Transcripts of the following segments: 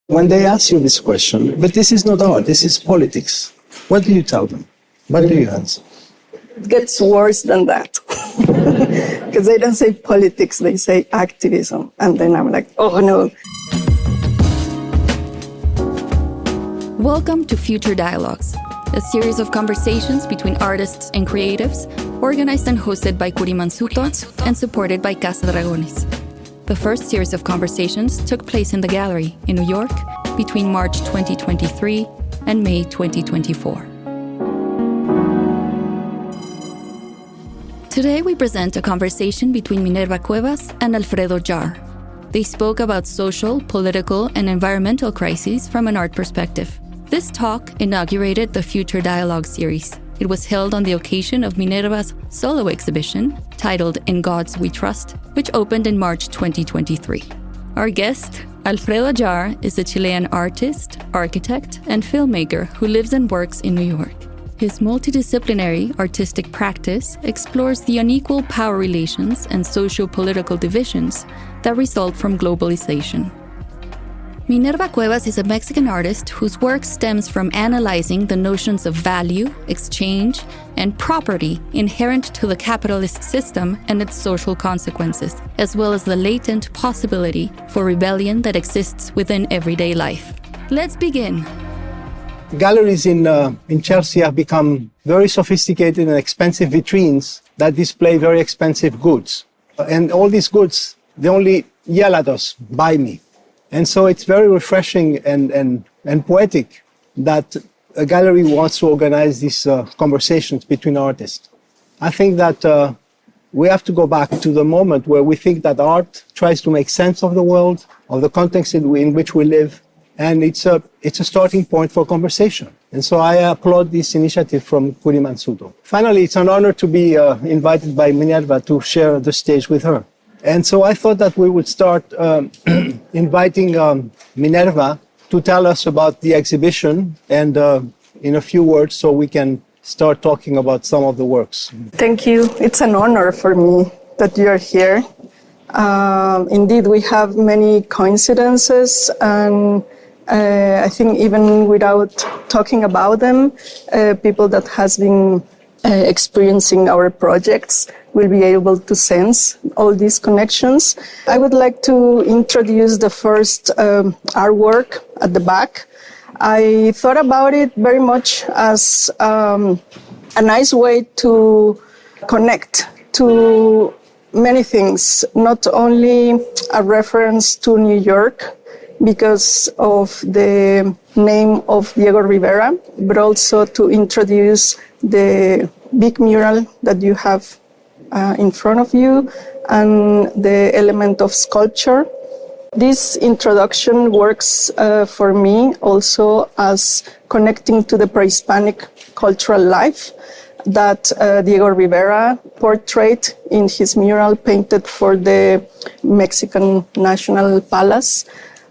When they ask you this question, but this is not art, this is politics, what do you tell them? What do you answer? It gets worse than that. Because they don't say politics, they say activism. And then I'm like, oh no. Welcome to Future Dialogues, a series of conversations between artists and creatives, organized and hosted by kurimanzutto and supported by Casa Dragones. The first series of conversations took place in the gallery in New York between March 2023 and May 2024. Today we present a conversation between Minerva Cuevas and Alfredo Jaar. They spoke about social, political, and environmental crises from an art perspective. This talk inaugurated the Future Dialogue series. It was held on the occasion of Minerva's solo exhibition, titled In Gods We Trust, which opened in March 2023. Our guest, Alfredo Jaar, is a Chilean artist, architect, and filmmaker who lives and works in New York. His multidisciplinary artistic practice explores the unequal power relations and socio-political divisions that result from globalization. Minerva Cuevas is a Mexican artist whose work stems from analyzing the notions of value, exchange, and property inherent to the capitalist system and its social consequences, as well as the latent possibility for rebellion that exists within everyday life. Let's begin. Galleries in Chelsea have become very sophisticated and expensive vitrines that display very expensive goods. And all these goods, they only yell at us, buy me. And so it's very refreshing and poetic that a gallery wants to organize these conversations between artists. I think that we have to go back to the moment where we think that art tries to make sense of the world, of the context in which we live, and it's a starting point for conversation. And so I applaud this initiative from kurimanzutto. Finally, it's an honor to be invited by Minerva to share the stage with her. And so I thought that we would start inviting Minerva to tell us about the exhibition and in a few words so we can start talking about some of the works. Thank you. It's an honor for me that you're here. Indeed, we have many coincidences, and I think even without talking about them, people that has been experiencing our projects will be able to sense all these connections. I would like to introduce the first artwork at the back. I thought about it very much as a nice way to connect to many things, not only a reference to New York because of the name of Diego Rivera, but also to introduce the big mural that you have in front of you and the element of sculpture. This introduction works for me also as connecting to the pre-Hispanic cultural life that Diego Rivera portrayed in his mural painted for the Mexican National Palace.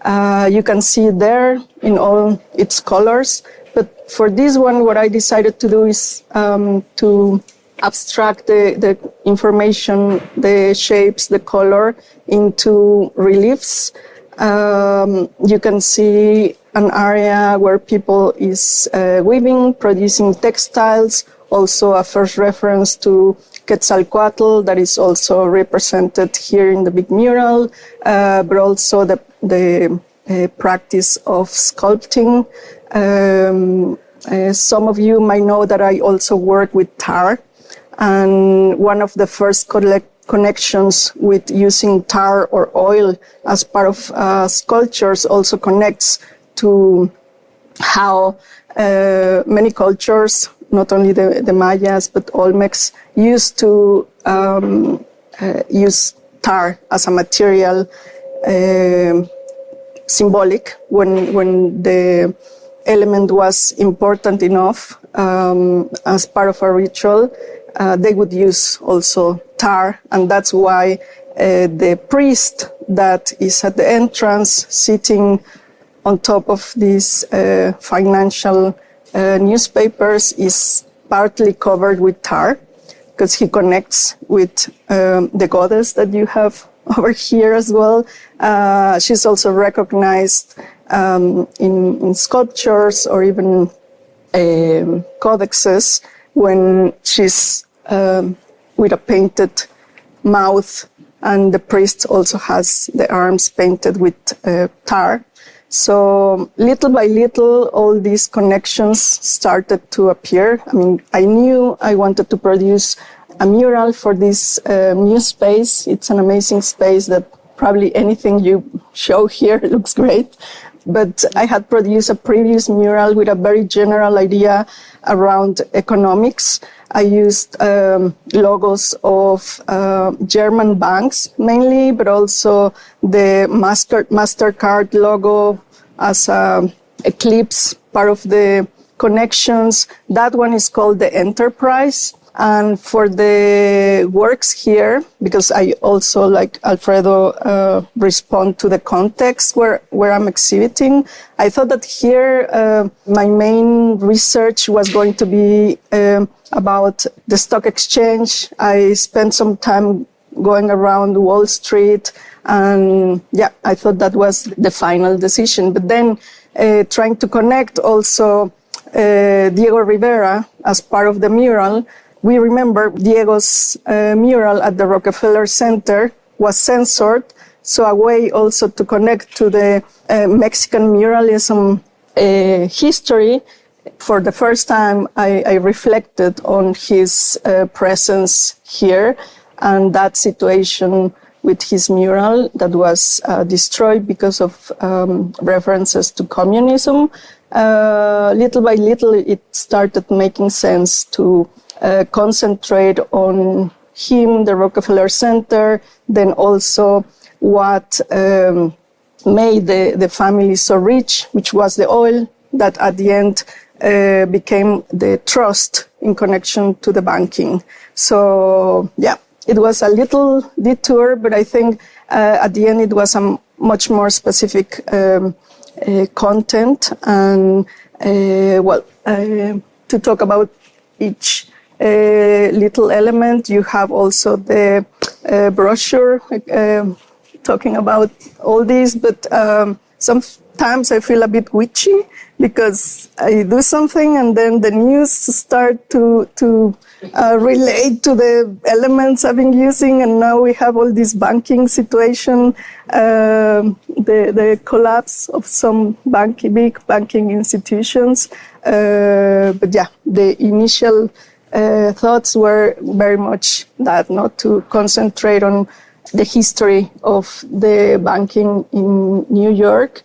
You can see it there in all its colors. But for this one, what I decided to do is to abstract the information, the shapes, the color into reliefs. You can see an area where people is weaving, producing textiles, also a first reference to Quetzalcoatl that is also represented here in the big mural, but also the practice of sculpting. Some of you might know that I also work with tar, and one of the first connections with using tar or oil as part of sculptures also connects to how many cultures, not only the Mayas, but Olmecs, used to use tar as a material symbolic when the element was important enough as part of a ritual. They would use also tar, and that's why the priest that is at the entrance sitting on top of these financial newspapers is partly covered with tar because he connects with the goddess that you have over here as well. She's also recognized in sculptures or even codexes when she's with a painted mouth, and the priest also has the arms painted with tar. So little by little, all these connections started to appear. I mean, I knew I wanted to produce a mural for this new space. It's an amazing space that probably anything you show here looks great. But I had produced a previous mural with a very general idea around economics. I used logos of German banks mainly, but also the MasterCard logo as a eclipse, part of the connections. That one is called the Enterprise. And for the works here, because I also, like Alfredo, respond to the context where I'm exhibiting, I thought that here my main research was going to be about the stock exchange. I spent some time going around Wall Street, and yeah, I thought that was the final decision. But then trying to connect also Diego Rivera as part of the mural, we remember Diego's mural at the Rockefeller Center was censored, so a way also to connect to the Mexican muralism history. For the first time, I reflected on his presence here and that situation with his mural that was destroyed because of references to communism. Little by little, it started making sense to concentrate on him, the Rockefeller Center, then also what made the family so rich, which was the oil that at the end became the trust in connection to the banking. So, yeah, it was a little detour, but I think at the end it was a much more specific content. And, to talk about each little element, you have also the brochure talking about all these, but sometimes I feel a bit witchy because I do something and then the news start to relate to the elements I've been using, and now we have all this banking situation, the collapse of some big banking institutions. But yeah, the initial thoughts were very much that, not to concentrate on the history of the banking in New York.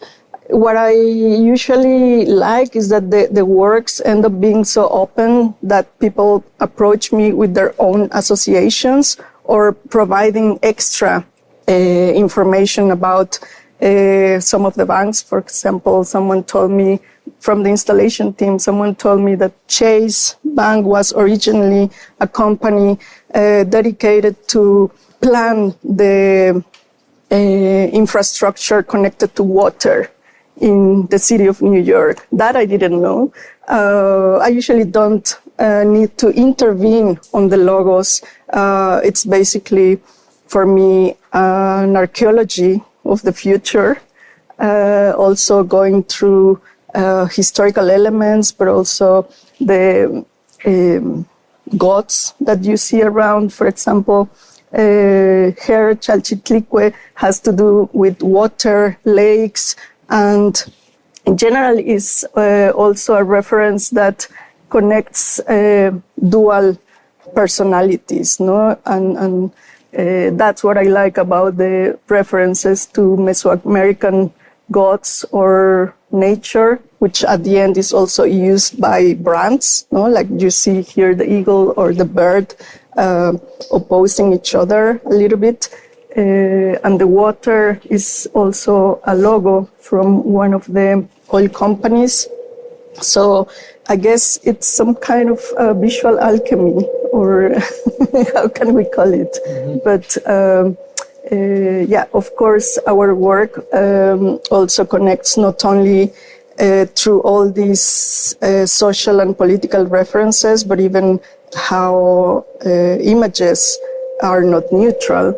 What I usually like is that the works end up being so open that people approach me with their own associations or providing extra information about some of the banks. For example, someone told me from the installation team, someone told me that Chase Bank was originally a company dedicated to plan the infrastructure connected to water in the city of New York. That I didn't know. I usually don't need to intervene on the logos. It's basically, for me, an archaeology of the future, also going through historical elements, but also the gods that you see around. For example, Her Chalchitlicue has to do with water, lakes, and in general is also a reference that connects dual personalities, no? And that's what I like about the references to Mesoamerican gods or nature, which at the end is also used by brands, no? Like you see here the eagle or the bird opposing each other a little bit. And the water is also a logo from one of the oil companies. So I guess it's some kind of visual alchemy, or how can we call it? Mm-hmm. But yeah, of course, our work also connects not only through all these social and political references, but even how images are not neutral.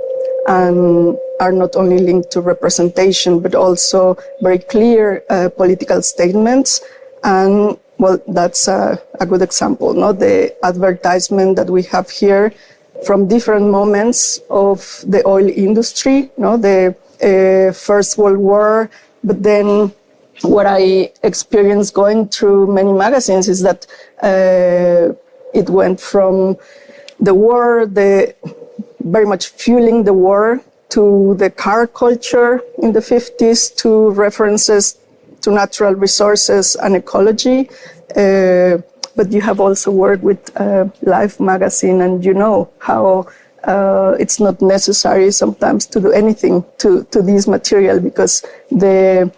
And are not only linked to representation, but also very clear political statements. And, well, that's a good example, no? The advertisement that we have here from different moments of the oil industry, no? The First World War, but then what I experienced going through many magazines is that it went from the war, very much fueling the war, to the car culture in the 50s, to references to natural resources and ecology. But you have also worked with Life magazine, and you know how it's not necessary sometimes to do anything to this material, because the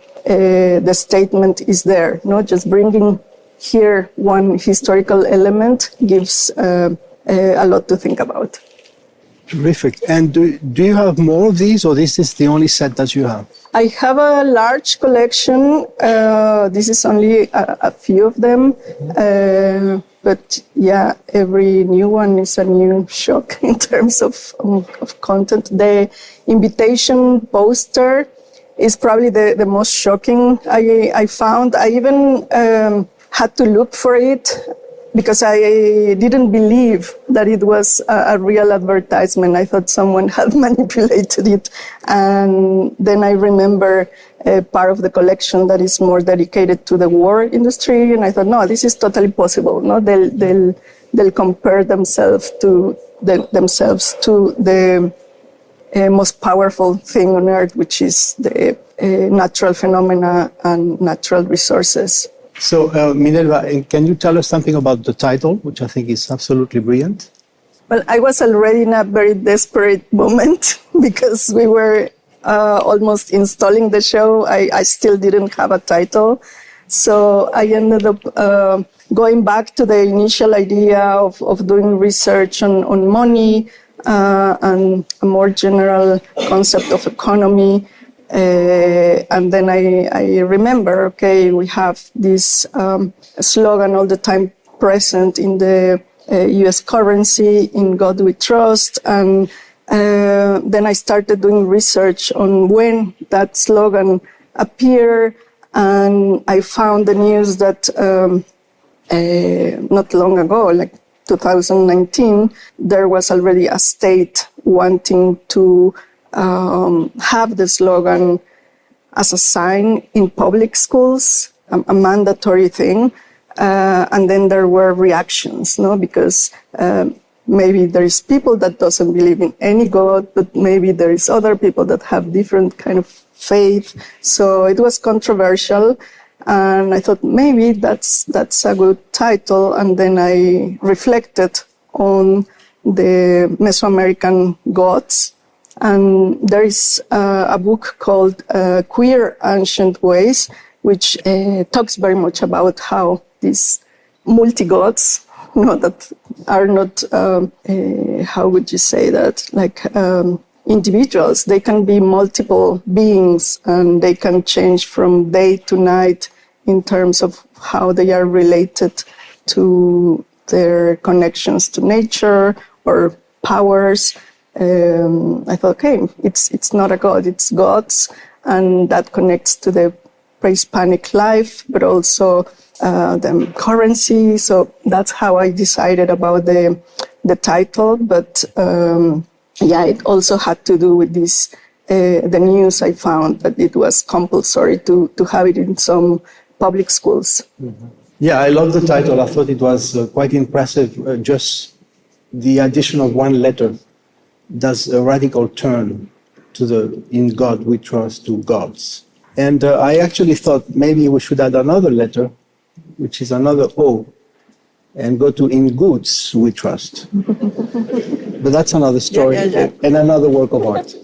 statement is there. No, just bringing here one historical element gives a lot to think about. Terrific. And do you have more of these, or this is the only set that you have? I have a large collection. This is only a few of them. But yeah, every new one is a new shock in terms of content. The invitation poster is probably the most shocking I found. I even had to look for it because I didn't believe that it was a real advertisement. I thought someone had manipulated it. And then I remember part of the collection that is more dedicated to the war industry. And I thought, no, this is totally possible. No, they'll compare themselves to the most powerful thing on earth, which is the natural phenomena and natural resources. So, Minerva, can you tell us something about the title, which I think is absolutely brilliant? Well, I was already in a very desperate moment because we were almost installing the show. I still didn't have a title. So I ended up going back to the initial idea of doing research on money and a more general concept of economy. And then I remember, okay, we have this slogan all the time present in the US currency, in God we trust. And then I started doing research on when that slogan appeared. And I found the news that not long ago, like 2019, there was already a state wanting to have the slogan as a sign in public schools, a mandatory thing. And then there were reactions, no? Because maybe there is people that doesn't believe in any God, but maybe there is other people that have different kind of faith. So it was controversial. And I thought maybe that's a good title. And then I reflected on the Mesoamerican gods. And there is a book called Queer Ancient Ways, which talks very much about how these multi-gods, that are not, how would you say that, like individuals. They can be multiple beings, and they can change from day to night in terms of how they are related to their connections to nature or powers. I thought, okay, it's not a god, it's gods, and that connects to the pre-Hispanic life, but also the currency. So that's how I decided about the title. But yeah, it also had to do with this, the news I found that it was compulsory to have it in some public schools. Mm-hmm. Yeah, I love the title. I thought it was quite impressive. Just the addition of one letter does a radical turn to the "in God we trust" to gods. And I actually thought maybe we should add another letter, which is another O, and go to "in goods we trust." But that's another story and another work of art.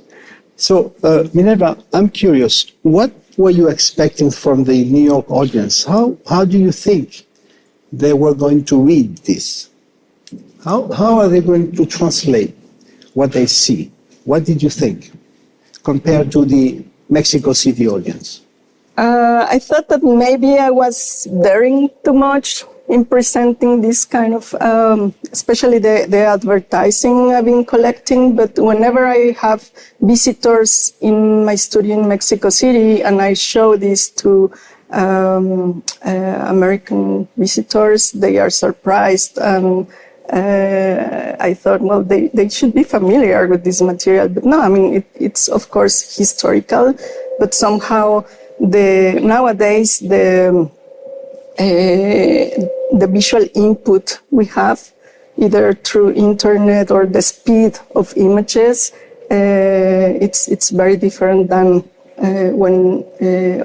So, Minerva, I'm curious, what were you expecting from the New York audience? How do you think they were going to read this? How are they going to translate what they see? What did you think compared to the Mexico City audience? I thought that maybe I was daring too much in presenting this kind of, especially the advertising I've been collecting. But whenever I have visitors in my studio in Mexico City and I show this to American visitors, they are surprised. And I thought, well, they should be familiar with this material. But no, I mean, it's of course historical, but somehow nowadays the visual input we have, either through internet or the speed of images, it's very different than when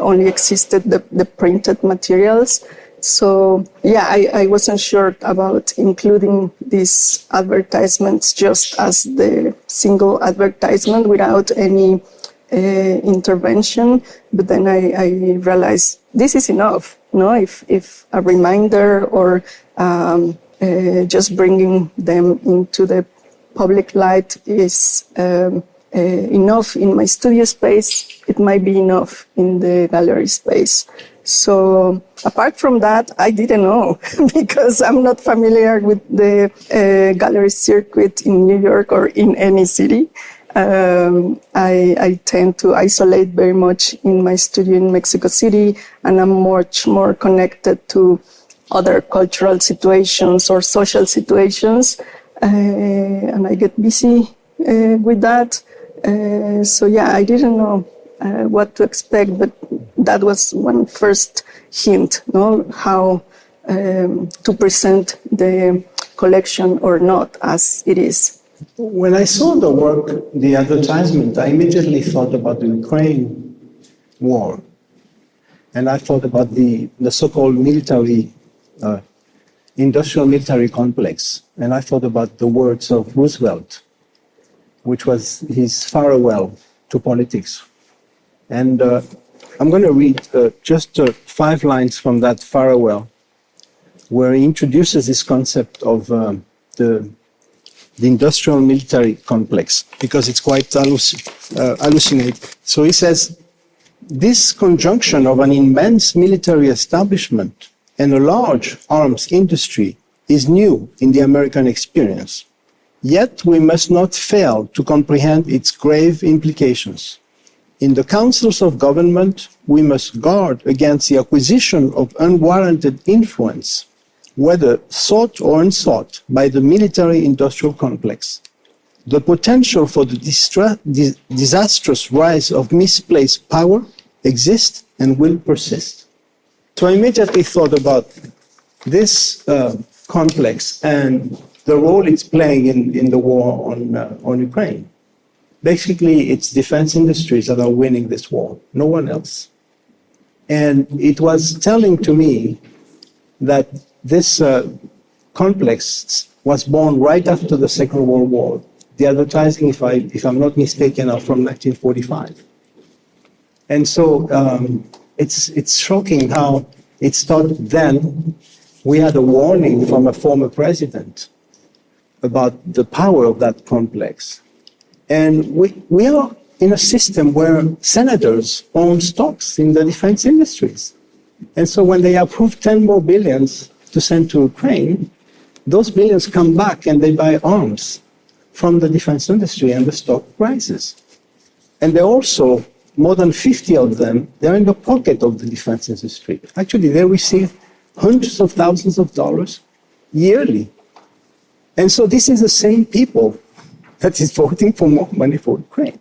only existed the printed materials. So yeah, I wasn't sure about including these advertisements just as the single advertisement without any intervention. But then I realized this is enough. No, if a reminder or just bringing them into the public light is enough in my studio space, it might be enough in the gallery space. So apart from that, I didn't know because I'm not familiar with the gallery circuit in New York or in any city. I tend to isolate very much in my studio in Mexico City, and I'm much more connected to other cultural situations or social situations, and I get busy with that. So yeah, I didn't know what to expect, but that was one first hint, no, how to present the collection or not as it is. When I saw the work, the advertisement, I immediately thought about the Ukraine war. And I thought about the so-called military, industrial military complex. And I thought about the words of Roosevelt, which was his farewell to politics. And I'm going to read just 5 lines from that farewell, where he introduces this concept of the industrial military complex, because it's quite hallucinating. So he says, this conjunction of an immense military establishment and a large arms industry is new in the American experience. Yet we must not fail to comprehend its grave implications. In the councils of government, we must guard against the acquisition of unwarranted influence, whether sought or unsought, by the military-industrial complex. The potential for the disastrous rise of misplaced power exists and will persist. So I immediately thought about this complex and the role it's playing in the war on Ukraine. Basically, it's defense industries that are winning this war, no one else. And it was telling to me that this complex was born right after the Second World War. The advertising, if I'm not mistaken, are from 1945. And so it's shocking how it started then. We had a warning from a former president about the power of that complex. And we are in a system where senators own stocks in the defense industries. And so when they approve 10 more billions to send to Ukraine, those billions come back and they buy arms from the defense industry, and the stock rises. And they're also, more than 50 of them, they're in the pocket of the defense industry. Actually, they receive hundreds of thousands of dollars yearly. And so this is the same people that is voting for more money for Ukraine.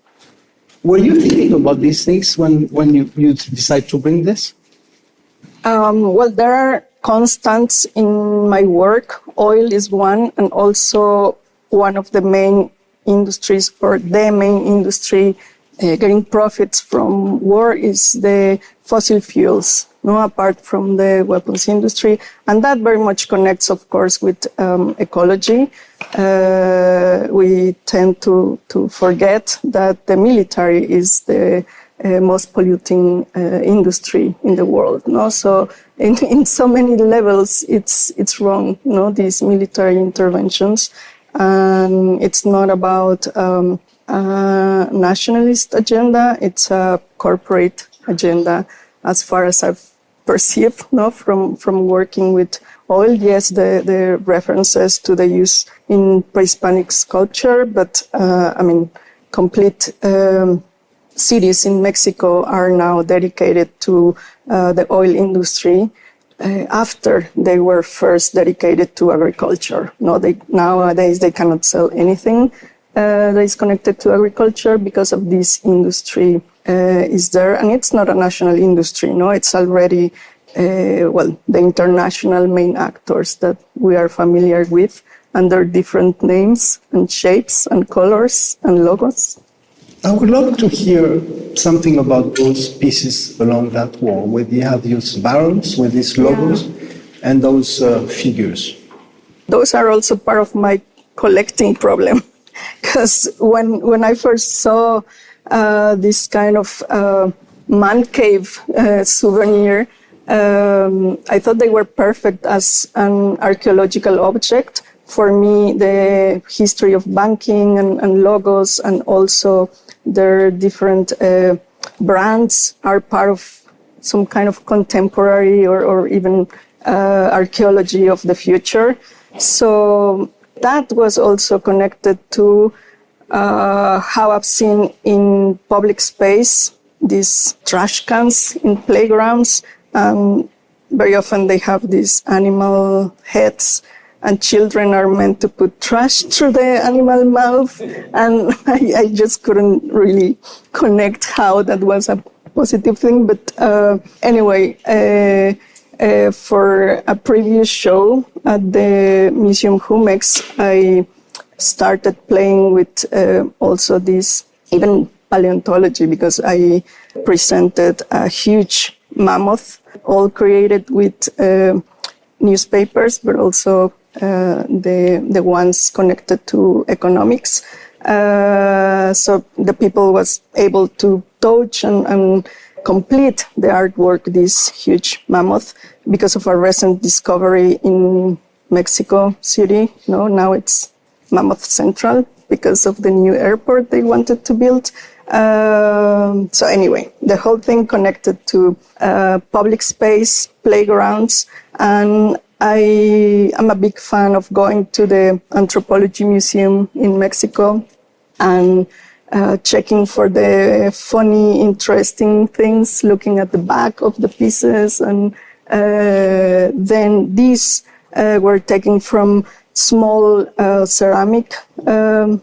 Were you thinking about these things when you decide to bring this? Well, there are constants in my work. Oil is one, and also one of the main industries, or the main industry getting profits from war, is the fossil fuels, no, apart from the weapons industry. And that very much connects, of course, with ecology. We tend to forget that the military is the most polluting industry in the world. No, so in so many levels, it's wrong. No, these military interventions, and it's not about a nationalist agenda. It's a corporate agenda, as far as I've perceived. No, from working with oil. Yes, the references to the use in pre-Hispanic sculpture, but complete cities in Mexico are now dedicated to the oil industry after they were first dedicated to agriculture. Nowadays they cannot sell anything that is connected to agriculture because of this industry is there, and it's not a national industry. It's already the international main actors that we are familiar with under different names and shapes and colors and logos. I would love to hear something about those pieces along that wall, where you have these barrels with these logos and those figures. Those are also part of my collecting problem, because when I first saw this kind of man cave souvenir, I thought they were perfect as an archaeological object. For me, the history of banking and logos, and also their different brands, are part of some kind of contemporary or even archaeology of the future. So that was also connected to how I've seen in public space these trash cans in playgrounds. Very often they have these animal heads, and children are meant to put trash through the animal mouth. And I just couldn't really connect how that was a positive thing. But anyway, for a previous show at the Museum Jumex, I started playing with also this, even paleontology, because I presented a huge mammoth, all created with newspapers, but also the ones connected to economics. So the people was able to touch and complete the artwork, this huge mammoth, because of a recent discovery in Mexico City. Now it's Mammoth Central because of the new airport they wanted to build. So anyway, the whole thing connected to public space, playgrounds, and I am a big fan of going to the Anthropology Museum in Mexico and checking for the funny, interesting things, looking at the back of the pieces. And then these were taken from small ceramic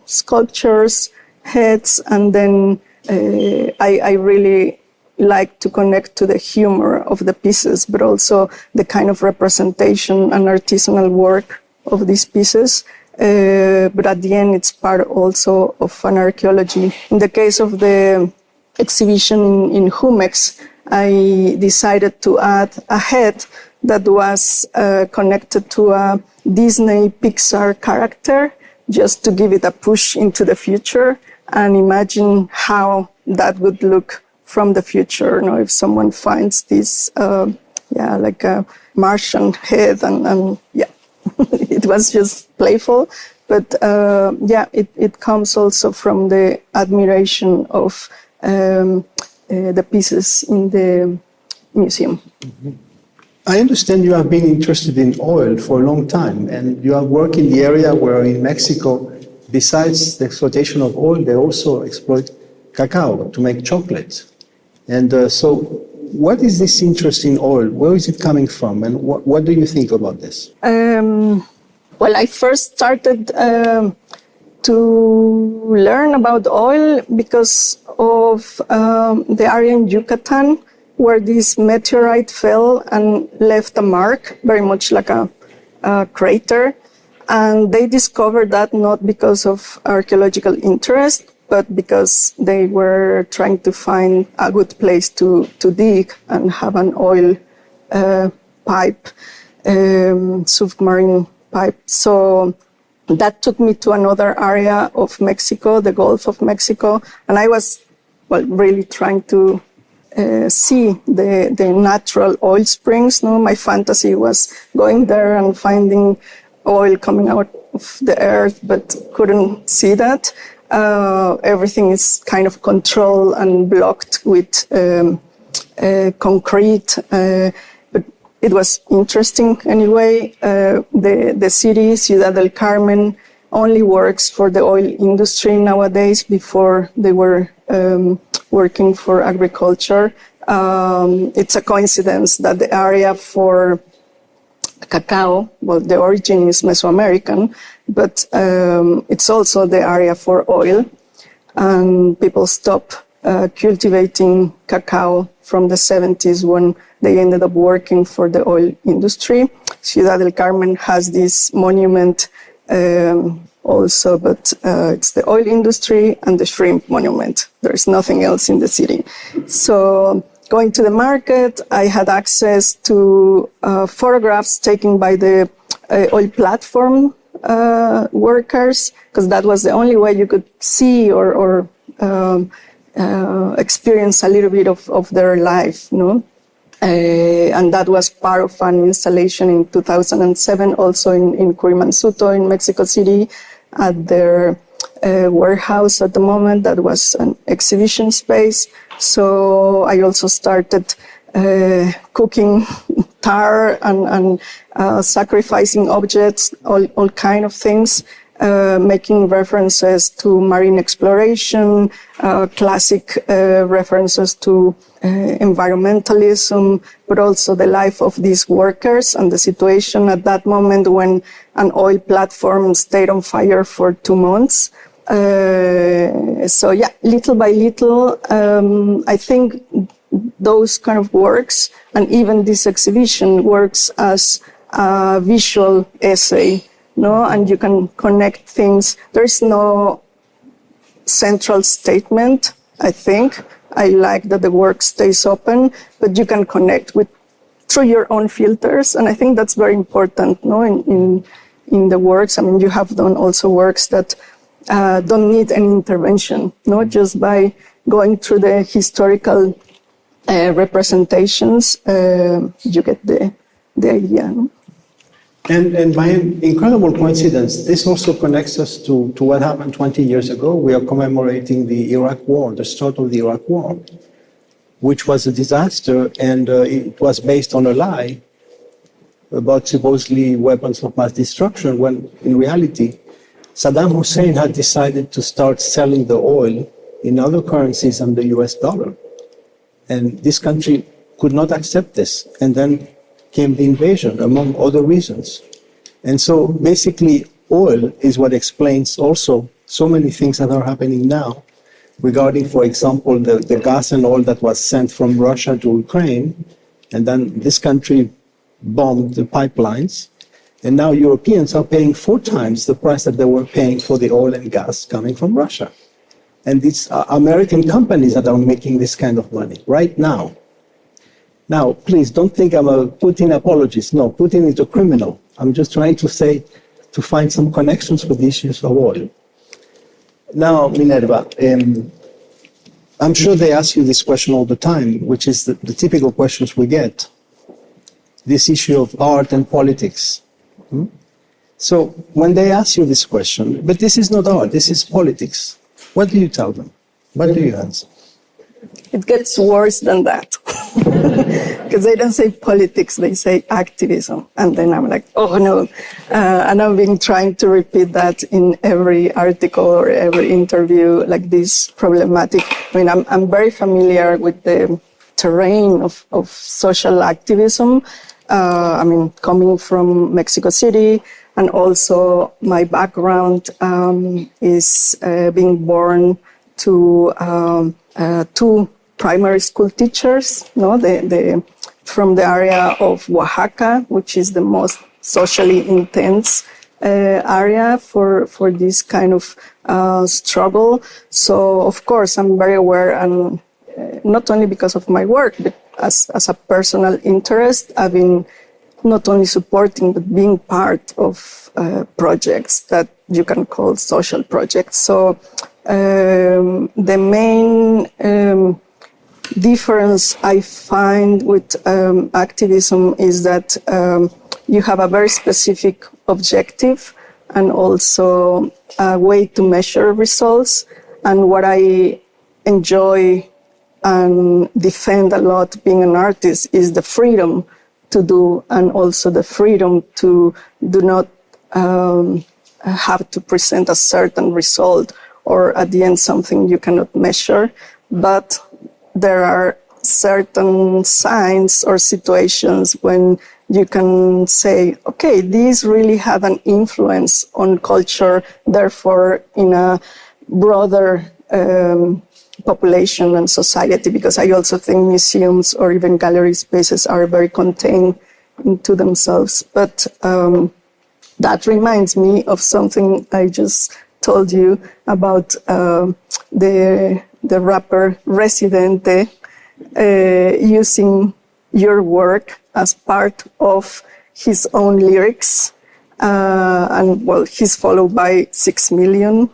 sculptures, heads, and then I really like to connect to the humor of the pieces, but also the kind of representation and artisanal work of these pieces. But at the end, it's part also of an archaeology. In the case of the exhibition in Jumex, I decided to add a head that was connected to a Disney Pixar character, just to give it a push into the future and imagine how that would look from the future. If someone finds this, like a Martian head, and it was just playful. But it comes also from the admiration of the pieces in the museum. Mm-hmm. I understand you have been interested in oil for a long time, and you have worked in the area where in Mexico, besides the exploitation of oil, they also exploit cacao to make chocolate. And so what is this interest in oil? Where is it coming from? And what do you think about this? Well, I first started to learn about oil because of the area in Yucatan, where this meteorite fell and left a mark, very much like a crater. And they discovered that not because of archaeological interest, but because they were trying to find a good place to dig and have an oil pipe, submarine pipe. So that took me to another area of Mexico, the Gulf of Mexico. And I was really trying to see the natural oil springs. My fantasy was going there and finding oil coming out of the earth, but couldn't see that. Everything is kind of controlled and blocked with concrete. But it was interesting anyway. The city, Ciudad del Carmen, only works for the oil industry nowadays. Before they were working for agriculture. It's a coincidence that the area for cacao, well, the origin is Mesoamerican, but it's also the area for oil. And people stopped cultivating cacao from the 70s when they ended up working for the oil industry. Ciudad del Carmen has this monument also, but it's the oil industry and the shrimp monument. There's nothing else in the city. So going to the market, I had access to photographs taken by the oil platform workers, because that was the only way you could see or experience a little bit of their life, you know. And that was part of an installation in 2007, also in Kurimanzutto in Mexico City, at their warehouse at the moment. That was an exhibition space. So I also started cooking tar and sacrificing objects, all kind of things, making references to marine exploration, classic references to environmentalism, but also the life of these workers and the situation at that moment when an oil platform stayed on fire for 2 months. So yeah, little by little, I think those kind of works, and even this exhibition works as a visual essay, no? And you can connect things. There's no central statement, I think. I like that the work stays open, but you can connect with through your own filters, and I think that's very important, no? In the works. I mean, you have done also works that don't need any intervention, no? Just by going through the historical representations, you get the idea. No? And by an incredible coincidence, this also connects us to what happened 20 years ago. We are commemorating the Iraq War, the start of the Iraq War, which was a disaster, and it was based on a lie about supposedly weapons of mass destruction, when in reality, Saddam Hussein had decided to start selling the oil in other currencies than the US dollar. And this country could not accept this. And then came the invasion, among other reasons. And so basically, oil is what explains also so many things that are happening now regarding, for example, the gas and oil that was sent from Russia to Ukraine. And then this country bombed the pipelines. And now Europeans are paying 4 times the price that they were paying for the oil and gas coming from Russia. And it's American companies that are making this kind of money right now. Now, please don't think I'm a Putin apologist. No, Putin is a criminal. I'm just trying to say, to find some connections with the issues of oil. Now, Minerva, I'm sure they ask you this question all the time, which is the typical questions we get. This issue of art and politics. So when they ask you this question, but this is not art, this is politics, what do you tell them? What do you answer? It gets worse than that. Because they don't say politics, they say activism. And then I'm like, oh no. And I've been trying to repeat that in every article or every interview, like this problematic. I mean, I'm very familiar with the terrain of social activism. I mean, coming from Mexico City, and also my background is being born to 2 primary school teachers, no, from the area of Oaxaca, which is the most socially intense area for this kind of struggle. So, of course, I'm very aware, and not only because of my work, but as a personal interest, I've been not only supporting, but being part of projects that you can call social projects. So the main difference I find with activism is that you have a very specific objective and also a way to measure results. And what I enjoy and defend a lot being an artist is the freedom to do, and also the freedom to do not have to present a certain result or at the end something you cannot measure, but there are certain signs or situations when you can say, okay, these really have an influence on culture, therefore in a broader population and society, because I also think museums or even gallery spaces are very contained into themselves. But that reminds me of something I just told you about the rapper Residente using your work as part of his own lyrics. And well, he's followed by 6 million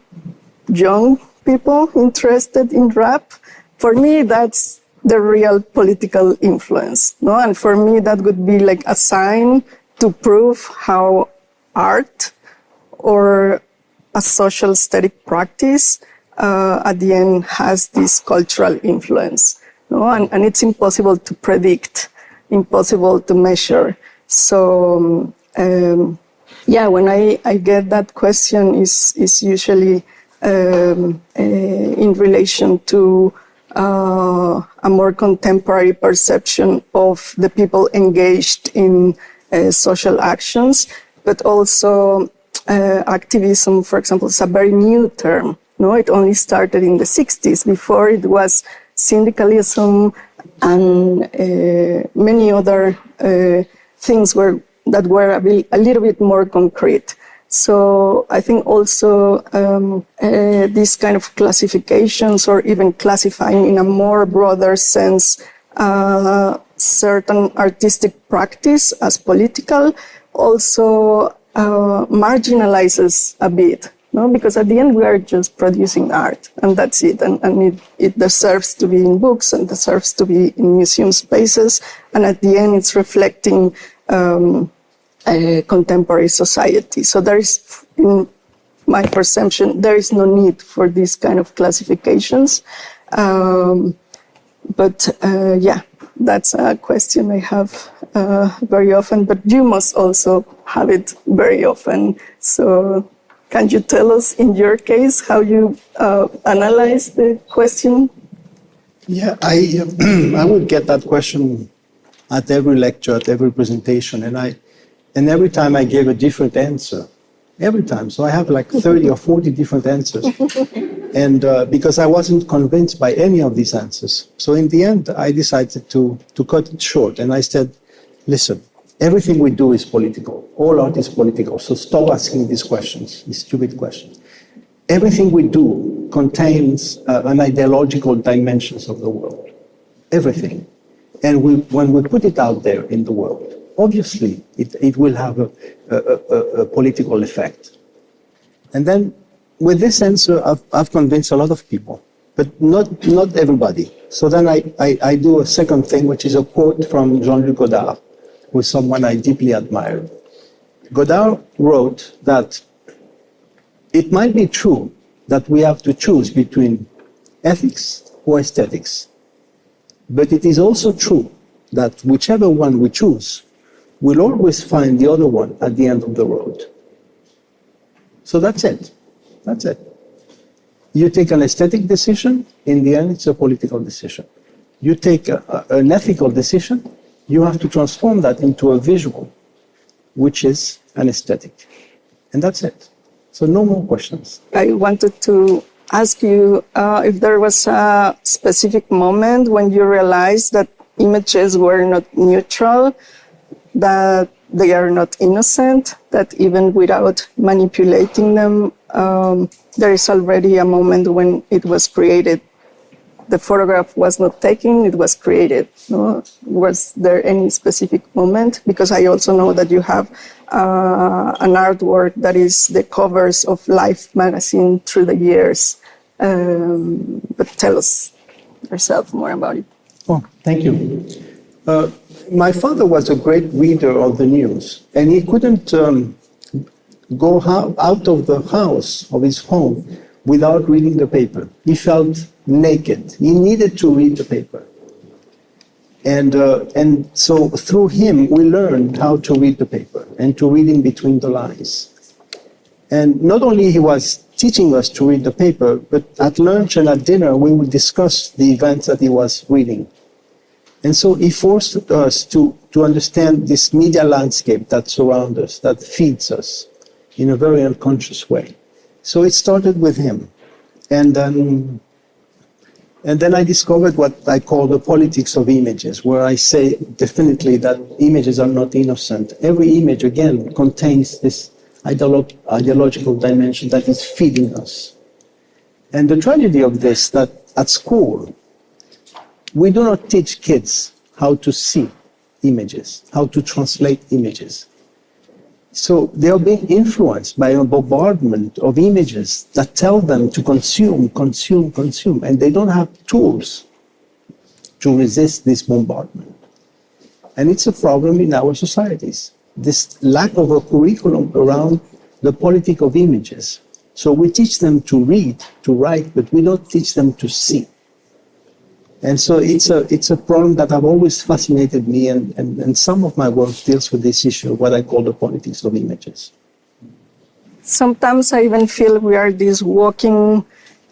young people interested in rap. For me, that's the real political influence, no? And for me, that would be like a sign to prove how art or a social aesthetic practice at the end has this cultural influence, no? And it's impossible to predict, impossible to measure. So yeah, when I get that question is usually in relation to a more contemporary perception of the people engaged in social actions, but also activism, for example, is a very new term. No, it only started in the 60s. Before it was syndicalism and many other things that were a little bit more concrete. So I think also these kind of classifications, or even classifying in a more broader sense certain artistic practice as political, also marginalizes a bit, no? Because at the end we are just producing art, and that's it. And it deserves to be in books and deserves to be in museum spaces. And at the end it's reflecting a contemporary society. So there is, in my perception, there is no need for these kind of classifications. But yeah, that's a question I have very often, but you must also have it very often. So can you tell us, in your case, how you analyze the question? Yeah, I would get that question at every lecture, at every presentation, and every time I gave a different answer. Every time. So I have like 30 or 40 different answers. And because I wasn't convinced by any of these answers. So in the end, I decided to cut it short. And I said, listen, everything we do is political. All art is political. So stop asking these questions, these stupid questions. Everything we do contains an ideological dimensions of the world. Everything. And when we put it out there in the world, obviously it will have a political effect. And then with this answer, I've convinced a lot of people, but not everybody. So then I do a second thing, which is a quote from Jean-Luc Godard, who is someone I deeply admire. Godard wrote that it might be true that we have to choose between ethics or aesthetics, but it is also true that whichever one we choose, we'll always find the other one at the end of the road. So that's it. That's it. You take an aesthetic decision, in the end, it's a political decision. You take an ethical decision, you have to transform that into a visual, which is an aesthetic. And that's it. So no more questions. I wanted to ask you if there was a specific moment when you realized that images were not neutral, that they are not innocent, that even without manipulating them, there is already a moment when it was created. The photograph was not taken, it was created. No? Was there any specific moment? Because I also know that you have an artwork that is the covers of Life magazine through the years. But tell us yourself more about it. Oh, thank you. My father was a great reader of the news, and he couldn't go out of the house, of his home, without reading the paper. He felt naked. He needed to read the paper. And so through him, we learned how to read the paper and to read in between the lines. And not only he was teaching us to read the paper, but at lunch and at dinner, we would discuss the events that he was reading. And so he forced us to understand this media landscape that surrounds us, that feeds us in a very unconscious way. So it started with him. And then I discovered what I call the politics of images, where I say definitely that images are not innocent. Every image, again, contains this ideological dimension that is feeding us. And the tragedy of this, that at school, we do not teach kids how to see images, how to translate images. So they are being influenced by a bombardment of images that tell them to consume, and they don't have tools to resist this bombardment. And it's a problem in our societies, this lack of a curriculum around the politics of images. So we teach them to read, to write, but we don't teach them to see. And so it's a problem that have always fascinated me, and some of my work deals with this issue, what I call the politics of images. Sometimes I even feel we are these walking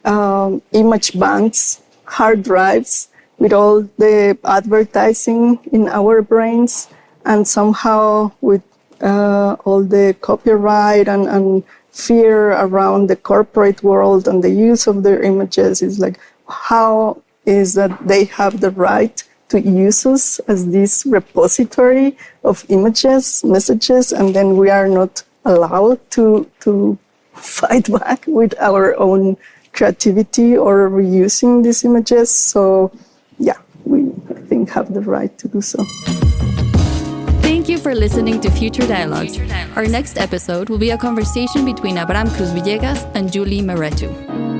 image banks, hard drives, with all the advertising in our brains, and somehow with all the copyright and fear around the corporate world and the use of their images, is like, how is that they have the right to use us as this repository of images, messages, and then we are not allowed to fight back with our own creativity or reusing these images. So, yeah, we, I think, have the right to do so. Thank you for listening to Future Dialogues. Our next episode will be a conversation between Abraham Cruz Villegas and Julie Meretu.